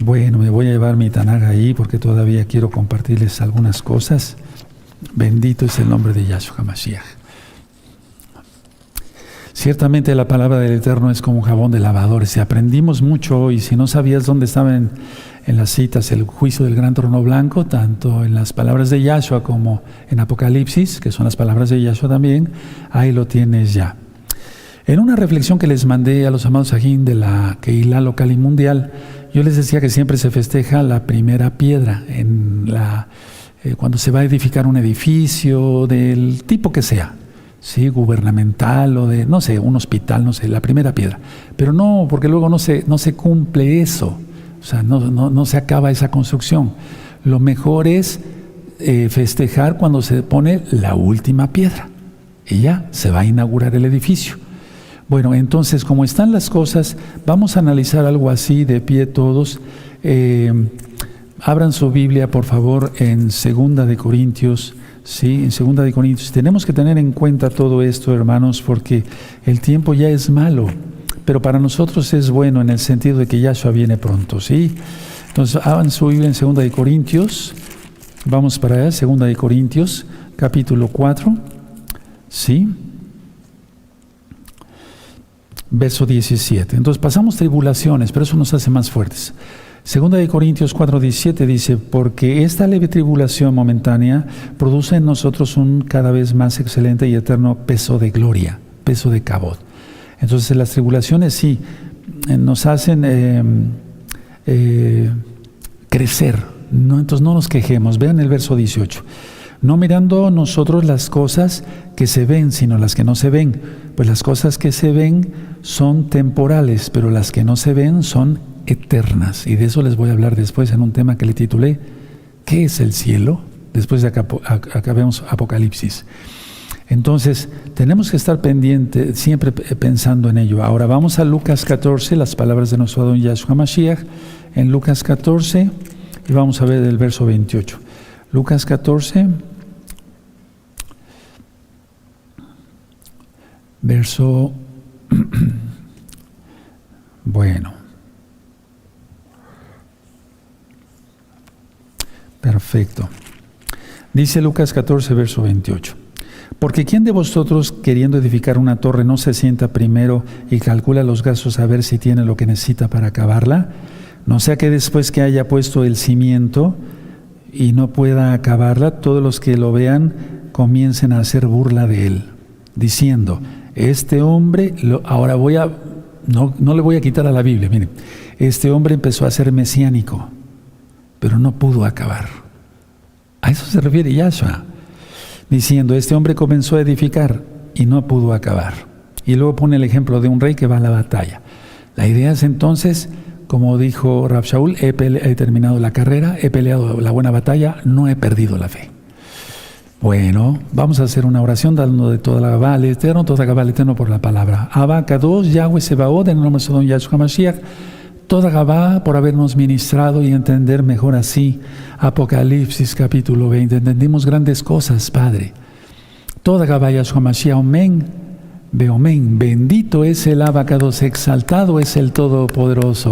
Bueno, me voy a llevar mi Tanaj ahí porque todavía quiero compartirles algunas cosas. Bendito es el nombre de Yahshua HaMashiach. Ciertamente la palabra del Eterno es como un jabón de lavadores. Si aprendimos mucho hoy, si no sabías dónde estaban en las citas el juicio del gran trono blanco, tanto en las palabras de Yahshua como en Apocalipsis, que son las palabras de Yahshua también, ahí lo tienes ya. En una reflexión que les mandé a los amados Sajín de la Keilah local y mundial, yo les decía que siempre se festeja la primera piedra cuando se va a edificar un edificio del tipo que sea, ¿sí? Gubernamental o de, no sé, un hospital, no sé, la primera piedra. Pero no, porque luego no se cumple eso, o sea, no se acaba esa construcción. Lo mejor es festejar cuando se pone la última piedra y ya se va a inaugurar el edificio. Bueno, entonces, como están las cosas, vamos a analizar algo así de pie todos. Abran su Biblia, por favor, en 2 de Corintios. Sí, en 2 de Corintios. Tenemos que tener en cuenta todo esto, hermanos, porque el tiempo ya es malo, pero para nosotros es bueno en el sentido de que Yahshua viene pronto, ¿sí? Entonces, abran su Biblia en 2 de Corintios. Vamos para allá, 2 de Corintios, capítulo 4. ¿Sí? Verso 17. Entonces pasamos tribulaciones, pero eso nos hace más fuertes. 2 de Corintios 4:17 dice, porque esta leve tribulación momentánea produce en nosotros un cada vez más excelente y eterno peso de gloria, peso de cabod. Entonces las tribulaciones sí nos hacen crecer, ¿no? Entonces no nos quejemos. Vean el verso 18. No mirando nosotros las cosas que se ven, sino las que no se ven. Pues las cosas que se ven son temporales, pero las que no se ven son eternas. Y de eso les voy a hablar después en un tema que le titulé ¿qué es el cielo? Después de acá vemos Apocalipsis. Entonces, tenemos que estar pendientes, siempre pensando en ello. Ahora vamos a Lucas 14, las palabras de nuestro Adón Yahshua Mashiach, en Lucas 14, y vamos a ver el verso 28. Lucas 14, verso, bueno, perfecto. Dice Lucas 14, verso 28. Porque ¿quién de vosotros, queriendo edificar una torre, no se sienta primero y calcula los gastos a ver si tiene lo que necesita para acabarla? No sea que después que haya puesto el cimiento y no pueda acabarla, todos los que lo vean comiencen a hacer burla de él, diciendo, este hombre, ahora no le voy a quitar a la Biblia, miren, este hombre empezó a ser mesiánico, pero no pudo acabar. A eso se refiere Yahshua, diciendo, este hombre comenzó a edificar y no pudo acabar. Y luego pone el ejemplo de un rey que va a la batalla. La idea es entonces, como dijo Rab Shaul, he terminado la carrera, he peleado la buena batalla, no he perdido la fe. Bueno, vamos a hacer una oración dando de toda la Gabá al Eterno, toda Gabá al Eterno por la palabra. Abba, Kadosh, Yahweh, Sebaot, en el nombre de Don Yahshua Mashiach, toda Gabá por habernos ministrado y entender mejor así Apocalipsis capítulo 20. Entendimos grandes cosas, Padre. Toda Gabá Yahshua Mashiach, amén. Beomén, bendito es el Abacados, exaltado es el Todopoderoso.